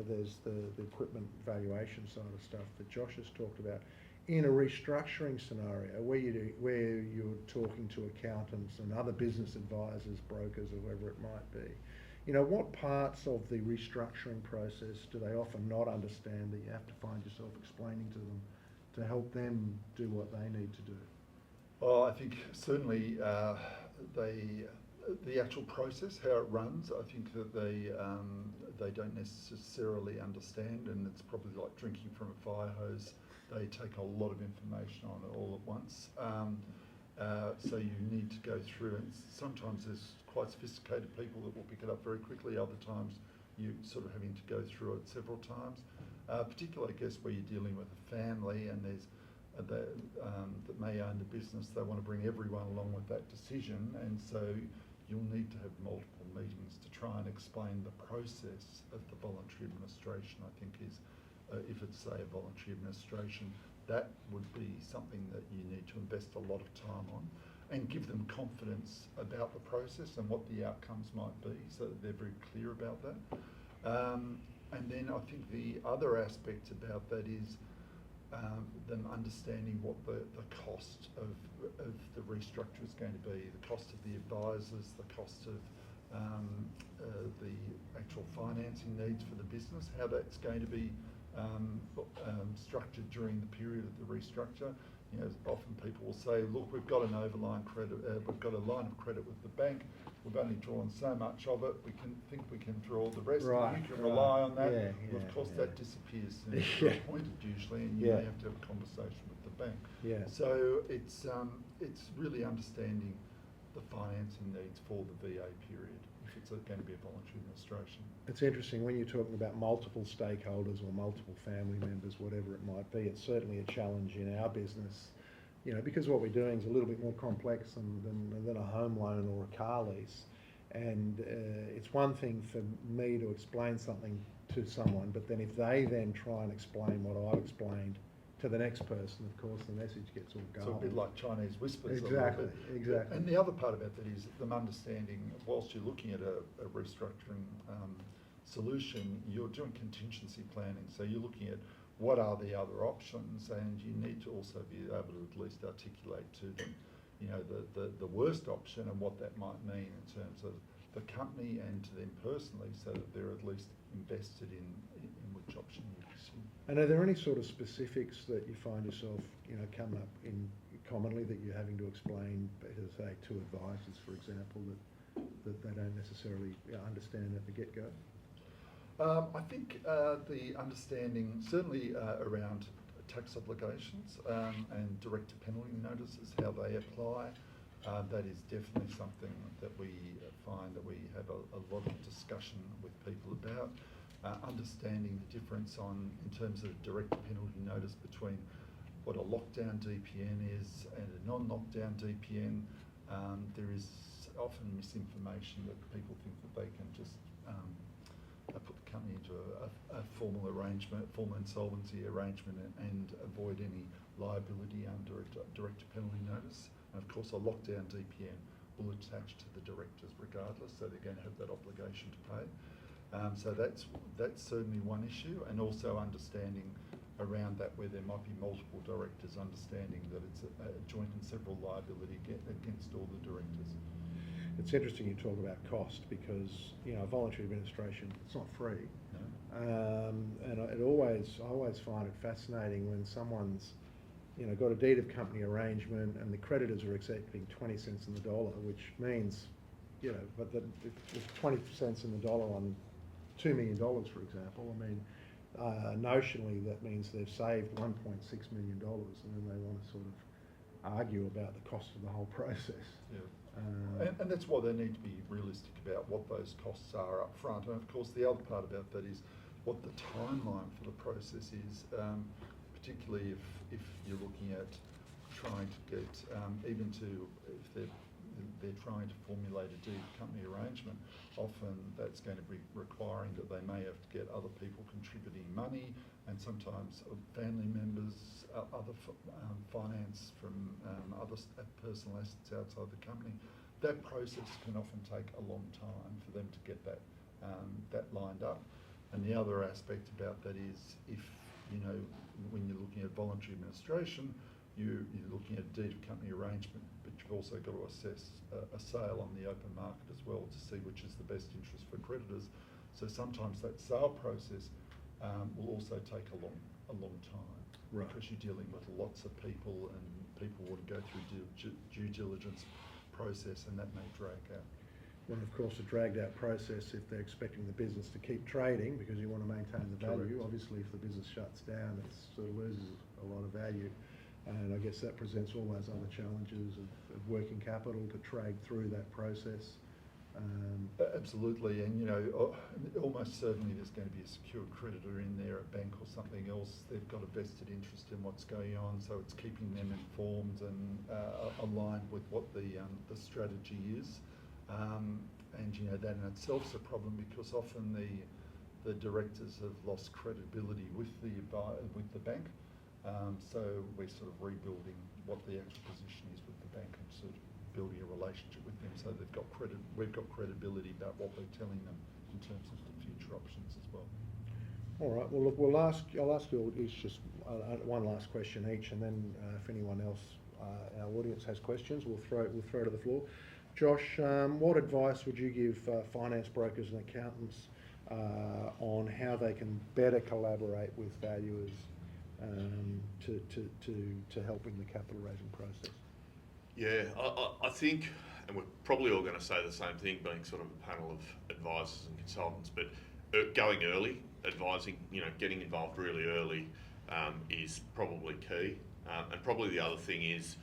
there's the equipment valuation side of stuff that Josh has talked about. In a restructuring scenario where you're talking to accountants and other business advisors, brokers, or whoever it might be, what parts of the restructuring process do they often not understand that you have to find yourself explaining to them to help them do what they need to do? Well, I think certainly the actual process, how it runs, I think that they don't necessarily understand, and it's probably like drinking from a fire hose. They take a lot of information on it all at once. So you need to go through, and sometimes there's quite sophisticated people that will pick it up very quickly. Other times you sort of having to go through it several times. Particularly, I guess, where you're dealing with a family and there's that may own the business, they want to bring everyone along with that decision, and so you'll need to have multiple meetings to try and explain the process of the voluntary administration. I think is, if it's say a voluntary administration, that would be something that you need to invest a lot of time on, and give them confidence about the process and what the outcomes might be, so that they're very clear about that. And then I think the other aspect about that is them understanding what the cost of the restructure is going to be, the cost of the advisors, the cost of the actual financing needs for the business, how that's going to be structured during the period of the restructure. Often people will say, look, we've got an overline credit, we've got a line of credit with the bank, we've only drawn so much of it, we can draw the rest, right, and you can rely on that. Yeah, well, of course, that disappears and it's appointed usually, and you may have to have a conversation with the bank. Yeah. So it's really understanding the financing needs for the VA period, if it's going to be a voluntary administration. It's interesting when you're talking about multiple stakeholders or multiple family members, whatever it might be. It's certainly a challenge in our business, because what we're doing is a little bit more complex than a home loan or a car lease. And it's one thing for me to explain something to someone, but then if they then try and explain what I've explained to the next person, of course, the message gets all garbled. It's a bit like Chinese whispers. Exactly. And the other part about that is them understanding, whilst you're looking at a restructuring solution, you're doing contingency planning. So you're looking at what are the other options, and you need to also be able to at least articulate to them, the worst option and what that might mean in terms of the company and to them personally, so that they're at least invested in which option you pursue. And are there any sort of specifics that you find yourself, coming up in commonly that you're having to explain, say, to advisors, for example, that they don't necessarily understand at the get-go? I think the understanding, certainly around tax obligations and director penalty notices, how they apply, that is definitely something that we find that we have a lot of discussion with people about. Understanding the difference in terms of director penalty notice between what a lockdown DPN is and a non-lockdown DPN. There is often misinformation that people think that they can just put the company into a formal arrangement, formal insolvency arrangement, and avoid any liability under a director penalty notice. And of course, a lockdown DPN will attach to the directors regardless, so they're going to have that obligation to pay. So that's certainly one issue, and also understanding around that where there might be multiple directors, understanding that it's a joint and several liability against all the directors. It's interesting you talk about cost, because voluntary administration, it's not free. No. And I always find it fascinating when someone's got a deed of company arrangement and the creditors are accepting 20 cents in the dollar, which means but it's 20 cents in the dollar on $2 million, for example. I mean, notionally that means they've saved $1.6 million, and then they want to sort of argue about the cost of the whole process. Yeah. And that's why they need to be realistic about what those costs are up front. And of course, the other part about that is what the timeline for the process is, particularly if you're looking at trying to get, even to, if they're trying to formulate a deed of company arrangement, often that's going to be requiring that they may have to get other people contributing money, and sometimes family members, other finance from other personal assets outside the company. That process can often take a long time for them to get that that lined up. And the other aspect about that is, if you know, when you're looking at voluntary administration, you're looking at deed of company arrangement, but you've also got to assess a sale on the open market as well to see which is the best interest for creditors. So sometimes that sale process will also take a long time, right, because you're dealing with lots of people, and people want to go through due diligence process, and that may drag out. Well, of course, a dragged out process if they're expecting the business to keep trading, because you want to maintain the value. Correct. Obviously, if the business shuts down, it sort of loses a lot of value. And I guess that presents all those other challenges of working capital to trade through that process. Absolutely, and you know, almost certainly there's going to be a secured creditor in there, a bank or something else. They've got a vested interest in what's going on, so it's keeping them informed and aligned with what the strategy is. And you know, that in itself is a problem, because often the directors have lost credibility with the bank. So we're sort of rebuilding what the actual position is with the bank, and sort of building a relationship with them, so they've got we've got credibility about what we're telling them in terms of the future options as well. All right. Well, look, I'll ask you each just one last question each, and then if anyone else, our audience has questions, we'll throw to the floor. Josh, what advice would you give finance brokers and accountants on how they can better collaborate with valuers to help in the capital raising process? Yeah, I think, and we're probably all going to say the same thing, being sort of a panel of advisors and consultants, but going early, advising, you know, getting involved really early is probably key. And probably the other thing is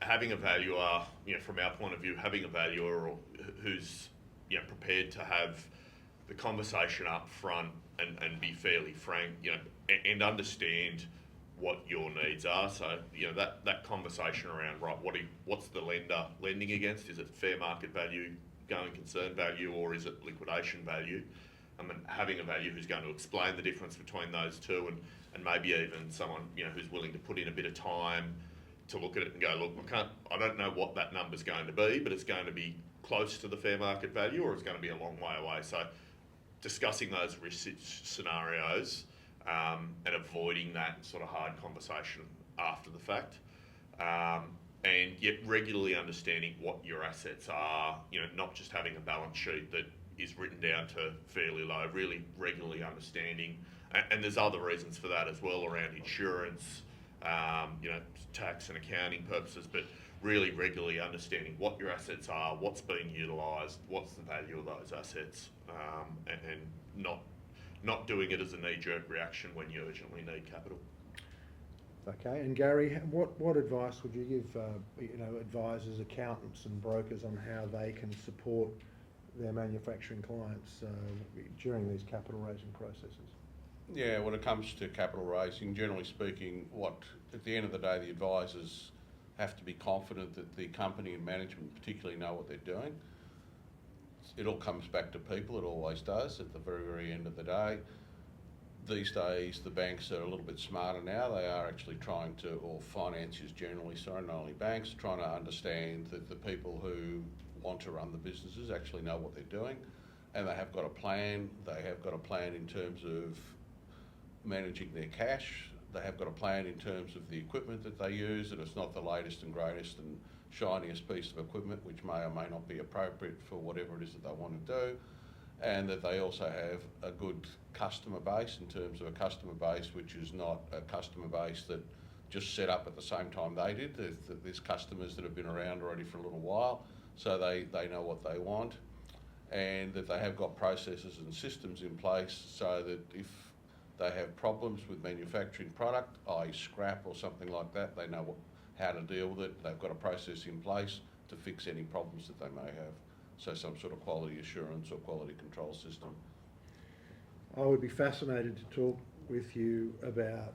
having a valuer, you know, from our point of view, having a valuer who's, you know, prepared to have the conversation up front and be fairly frank, you know, and understand what your needs are. So, you know, that conversation around, right, what's the lender lending against? Is it fair market value, going concern value, or is it liquidation value? I mean, having a valuer who's going to explain the difference between those two, and maybe even someone, you know, who's willing to put in a bit of time to look at it and go, look, I don't know what that number's going to be, but it's going to be close to the fair market value, or it's going to be a long way away. So discussing those risk scenarios and avoiding that sort of hard conversation after the fact, and yet regularly understanding what your assets are, you know, not just having a balance sheet that is written down to fairly low, really regularly understanding, and there's other reasons for that as well around insurance, you know, tax and accounting purposes, but really regularly understanding what your assets are, what's being utilised, what's the value of those assets, and not doing it as a knee-jerk reaction when you urgently need capital. Okay, and Gary, what advice would you give, you know, advisors, accountants, and brokers on how they can support their manufacturing clients during these capital raising processes? Yeah, when it comes to capital raising, generally speaking, at the end of the day, the advisors have to be confident that the company and management particularly know what they're doing. It all comes back to people, it always does, at the very, very end of the day. These days, the banks are a little bit smarter now. They are actually trying to, or financiers generally, sorry, not only banks, trying to understand that the people who want to run the businesses actually know what they're doing, and they have got a plan. They have got a plan in terms of managing their cash. They have got a plan in terms of the equipment that they use, and it's not the latest and greatest and shiniest piece of equipment, which may or may not be appropriate for whatever it is that they want to do, and that they also have a good customer base in terms of a customer base which is not a customer base that just set up at the same time they did. There's customers that have been around already for a little while, so they know what they want, and that they have got processes and systems in place so that if they have problems with manufacturing product, i.e. scrap or something like that, they know how to deal with it. They've got a process in place to fix any problems that they may have. So some sort of quality assurance or quality control system. I would be fascinated to talk with you about,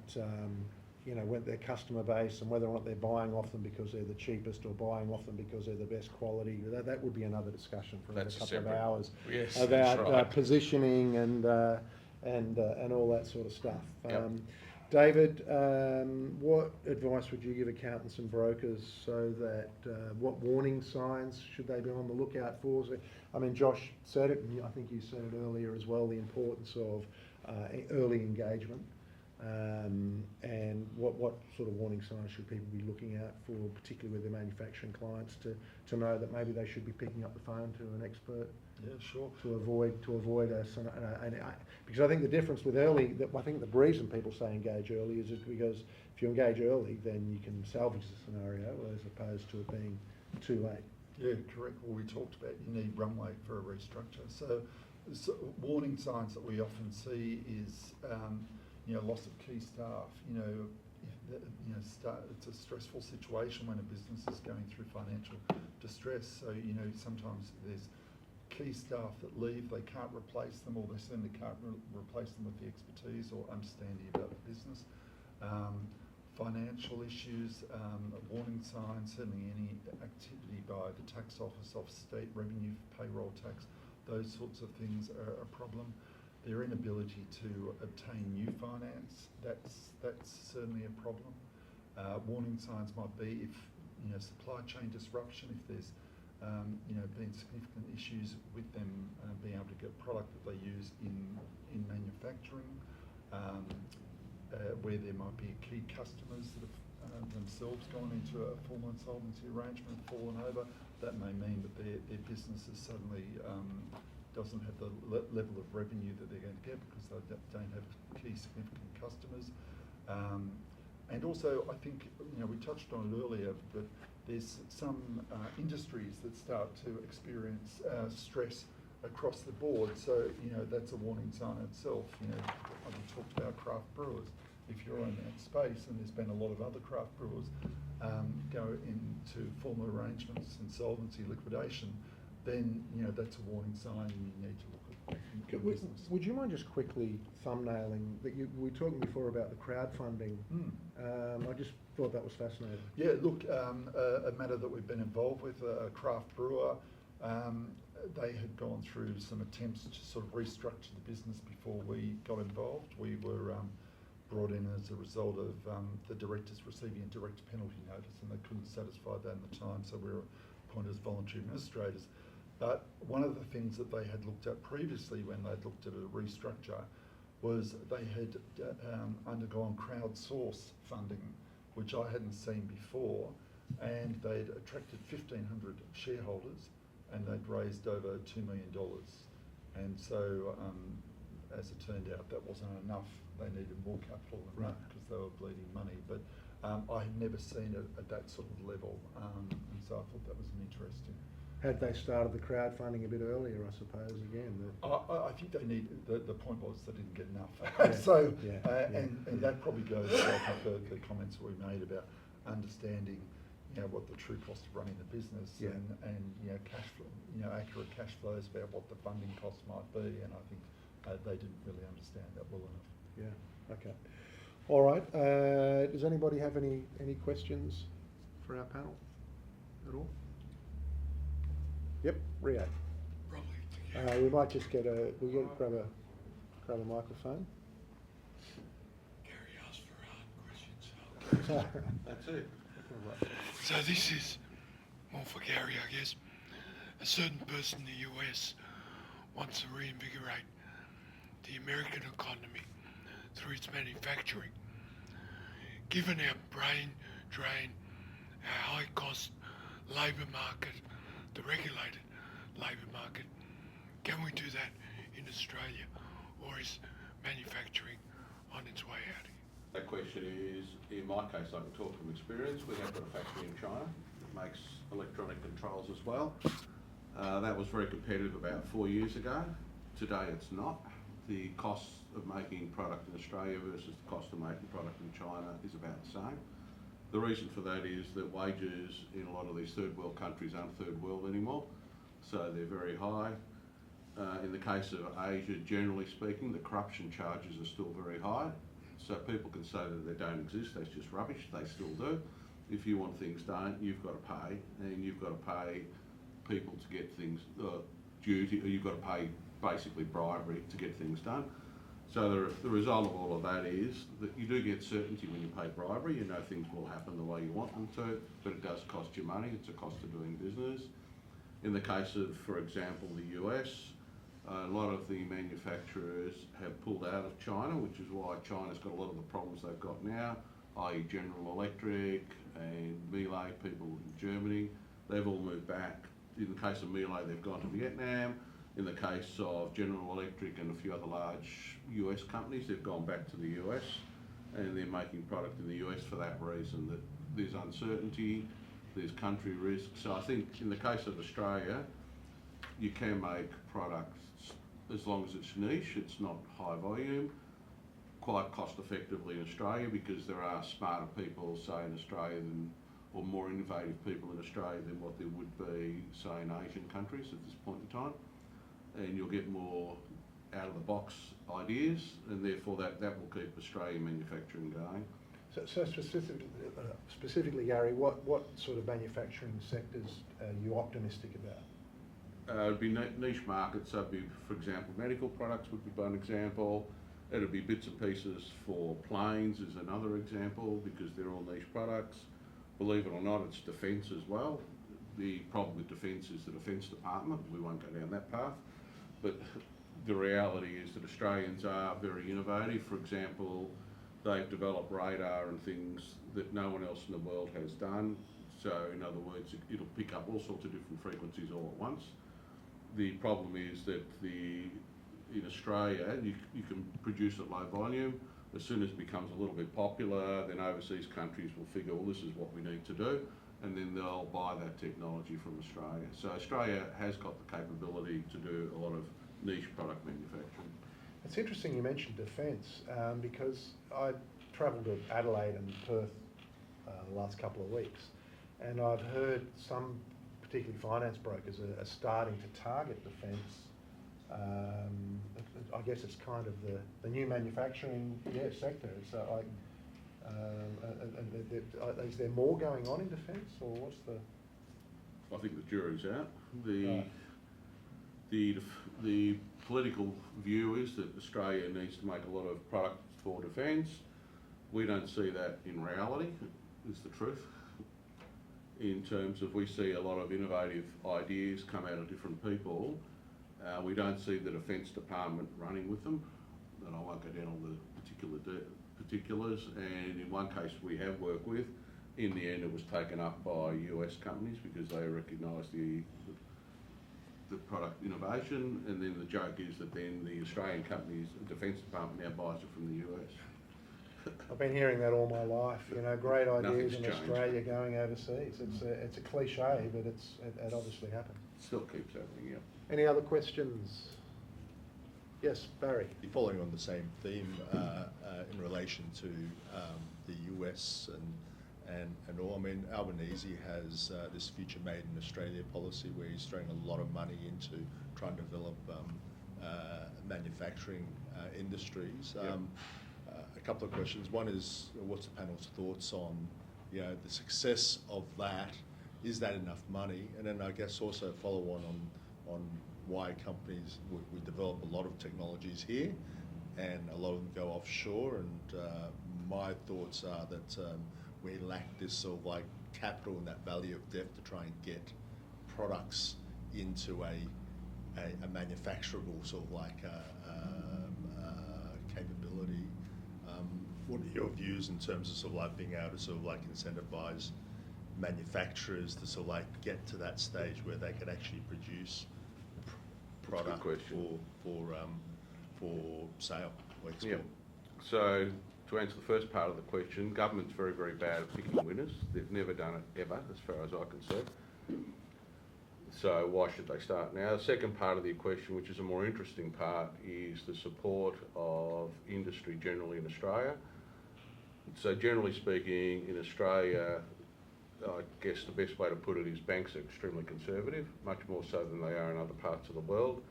when their customer base and whether or not they're buying off them because they're the cheapest or buying off them because they're the best quality. That would be another discussion for That's a couple of separate. hours Yes, about that's right. positioning and all that sort of stuff. Yep. David, what advice would you give accountants and brokers so that what warning signs should they be on the lookout for? So, I mean, Josh said it, and I think you said it earlier as well, the importance of early engagement. And what sort of warning signs should people be looking out for, particularly with their manufacturing clients, to know that maybe they should be picking up the phone to an expert? Yeah, sure. To avoid because I think the difference with early, I think the reason people say engage early is just because if you engage early, then you can salvage the scenario as opposed to it being too late. Yeah, correct. Well, we talked about you need runway for a restructure. So warning signs that we often see is loss of key staff. It's a stressful situation when a business is going through financial distress. So sometimes there's key staff that leave, they can't replace them, or they certainly can't replace them with the expertise or understanding about the business. Financial issues, warning signs, certainly any activity by the tax office, of state revenue, payroll tax, those sorts of things are a problem. Their inability to obtain new finance, that's certainly a problem. Warning signs might be if supply chain disruption, if there's been significant issues with them being able to get product that they use in manufacturing, where there might be key customers that have themselves gone into a full insolvency arrangement, fallen over. That may mean that their business is suddenly doesn't have the level of revenue that they're going to get because they don't have key significant customers. And also, I think we touched on it earlier, but there's some industries that start to experience stress across the board. So that's a warning sign itself. We talked about craft brewers. If you're in that space, and there's been a lot of other craft brewers go into formal arrangements, insolvency, liquidation, then that's a warning sign, and you need to look at your business. Would you mind just quickly thumbnailing that we were talking before about the crowdfunding? I just thought that was fascinating. Yeah, look, a matter that we've been involved with, a craft brewer, they had gone through some attempts to sort of restructure the business before we got involved. We were brought in as a result of the directors receiving a direct penalty notice, and they couldn't satisfy that at the time, so we were appointed as voluntary administrators. But one of the things that they had looked at previously when they'd looked at a restructure was they had undergone crowdsource funding, which I hadn't seen before, and they'd attracted 1,500 shareholders, and they'd raised over $2 million. And so, as it turned out, that wasn't enough. They needed more capital than that because they were bleeding money. But I had never seen it at that sort of level, and so I thought that was an interesting. Had they started the crowdfunding a bit earlier, I suppose, again? I think they need, the point was they didn't get enough. Yeah. And that probably goes with the comments that we made about understanding, what the true cost of running the business and cash flow, accurate cash flows about what the funding costs might be. And I think they didn't really understand that well enough. Yeah, okay. All right, does anybody have any questions for our panel at all? Yep, Rio. Probably. We might just grab a microphone. Gary asked for hard questions. That's it. So this is more for Gary, I guess. A certain person in the US wants to reinvigorate the American economy through its manufacturing. Given our brain drain, our high cost labour market, the regulated labour market, can we do that in Australia, or is manufacturing on its way out here? That question is, in my case, I can talk from experience. We have got a factory in China that makes electronic controls as well. That was very competitive about 4 years ago. Today it's not. The cost of making product in Australia versus the cost of making product in China is about the same. The reason for that is that wages in a lot of these third world countries aren't third world anymore, so they're very high. In the case of Asia, generally speaking, the corruption charges are still very high. So people can say that they don't exist, that's just rubbish, they still do. If you want things done, you've got to pay, and you've got to pay people to get things, duty, or you've got to pay basically bribery to get things done. So the result of all of that is that you do get certainty when you pay bribery. You know things will happen the way you want them to, but it does cost you money. It's a cost of doing business. In the case of, for example, the US, a lot of the manufacturers have pulled out of China, which is why China's got a lot of the problems they've got now, i.e. General Electric and Miele, people in Germany. They've all moved back. In the case of Miele, they've gone to Vietnam. In the case of General Electric and a few other large US companies, they've gone back to the US, and they're making product in the US for that reason, that there's uncertainty, there's country risk. So I think in the case of Australia, you can make products as long as it's niche, it's not high volume, quite cost effectively in Australia, because there are smarter people, say, in Australia than, or more innovative people in Australia than what there would be, say, in Asian countries at this point in time. And you'll get more out of the box ideas, and therefore that will keep Australian manufacturing going. So specifically, Gary, what sort of manufacturing sectors are you optimistic about? It'd be niche markets. So it'd be, for example, medical products would be one example. It'd be bits and pieces for planes is another example, because they're all niche products. Believe it or not, it's defence as well. The problem with defence is the Defence Department. We won't go down that path. But the reality is that Australians are very innovative. For example, they've developed radar and things that no one else in the world has done. So in other words, it'll pick up all sorts of different frequencies all at once. The problem is that in Australia, you can produce at low volume. As soon as it becomes a little bit popular, then overseas countries will figure, well, this is what we need to do, and then they'll buy that technology from Australia. So Australia has got the capability to do a lot of niche product manufacturing. It's interesting you mentioned defence, because I travelled to Adelaide and Perth the last couple of weeks, and I've heard some, particularly finance brokers, are starting to target defence. I guess it's kind of the new manufacturing sector. So is there more going on in defence, or what's the? I think the jury's out. The political view is that Australia needs to make a lot of product for defence. We don't see that in reality, is the truth. In terms of, we see a lot of innovative ideas come out of different people. We don't see the Defence Department running with them, and I won't go down all the particulars. And in one case we have worked with, in the end it was taken up by US companies because they recognised the product innovation, and then the joke is that then the Australian companies, the Defence Department now buys it from the US. I've been hearing that all my life. You know, great ideas in changed. Australia going overseas. It's a cliche, but it obviously happens. Still keeps happening, yeah. Any other questions? Yes, Barry. Following on the same theme, in relation to the US and all, I mean, Albanese has this Future Made in Australia policy where he's throwing a lot of money into trying to develop manufacturing industries. Yep. A couple of questions. One is, what's the panel's thoughts on, you know, the success of that? Is that enough money? And then I guess also follow on why companies, we develop a lot of technologies here and a lot of them go offshore, and my thoughts are that we lack this sort of like capital and that value of depth to try and get products into a manufacturable sort of like capability. What are your views in terms of sort of like being able to sort of like incentivize manufacturers to sort of like get to that stage where they can actually produce product for sale or export? Yep. So to answer the first part of the question, government's very, very bad at picking winners. They've never done it ever, as far as I can see. So why should they start now? The second part of the question, which is a more interesting part, is the support of industry generally in Australia. So generally speaking, in Australia, I guess the best way to put it is banks are extremely conservative, much more so than they are in other parts of the world.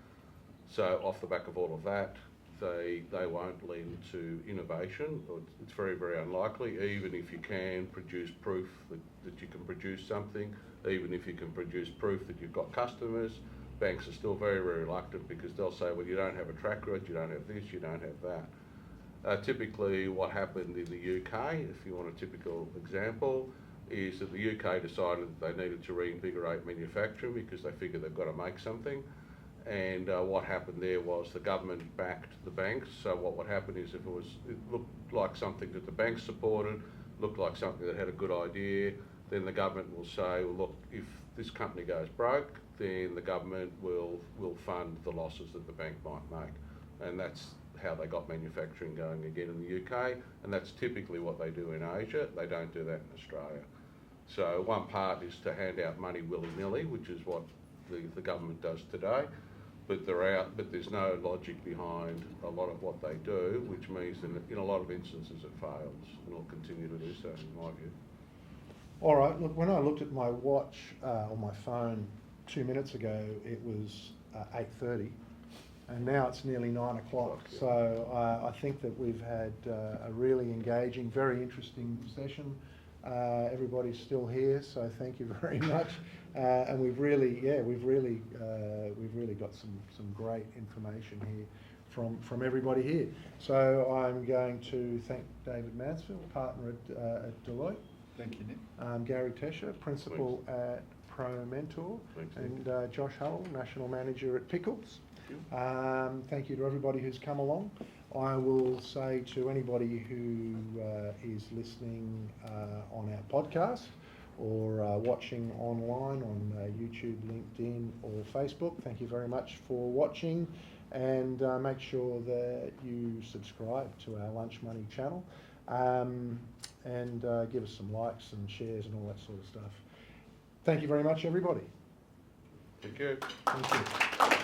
So off the back of all of that, they won't lend to innovation. It's very, very unlikely, even if you can produce proof that you can produce something, even if you can produce proof that you've got customers, banks are still very, very reluctant because they'll say, well, you don't have a track record, you don't have this, you don't have that. Typically what happened in the UK, if you want a typical example, is that the UK decided that they needed to reinvigorate manufacturing because they figured they've got to make something. And what happened there was the government backed the banks. So what would happen is if it looked like something that the banks supported, looked like something that had a good idea, then the government will say, well, look, if this company goes broke, then the government will fund the losses that the bank might make. And that's how they got manufacturing going again in the UK, and that's typically what they do in Asia. They don't do that in Australia. So one part is to hand out money willy-nilly, which is what the government does today, but there's no logic behind a lot of what they do, which means that in a lot of instances it fails, and will continue to do so, in my view. All right, look, when I looked at my watch on my phone 2 minutes ago, it was 8:30, and now it's nearly 9 o'clock. Yeah. So I think that we've had a really engaging, very interesting session. Everybody's still here, so thank you very much. And we've really got some great information here from everybody here. So I'm going to thank David Mansfield, partner at Deloitte. Thank you, Nick. Gary Tescher, principal at Promentor, Thanks, and Josh Hallowell, national manager at Pickles. Thank you to everybody who's come along. I will say to anybody who is listening on our podcast or watching online on YouTube, LinkedIn or Facebook, thank you very much for watching, and make sure that you subscribe to our Lunch Money channel, and give us some likes and shares and all that sort of stuff. Thank you very much, everybody. Thank you. Thank you.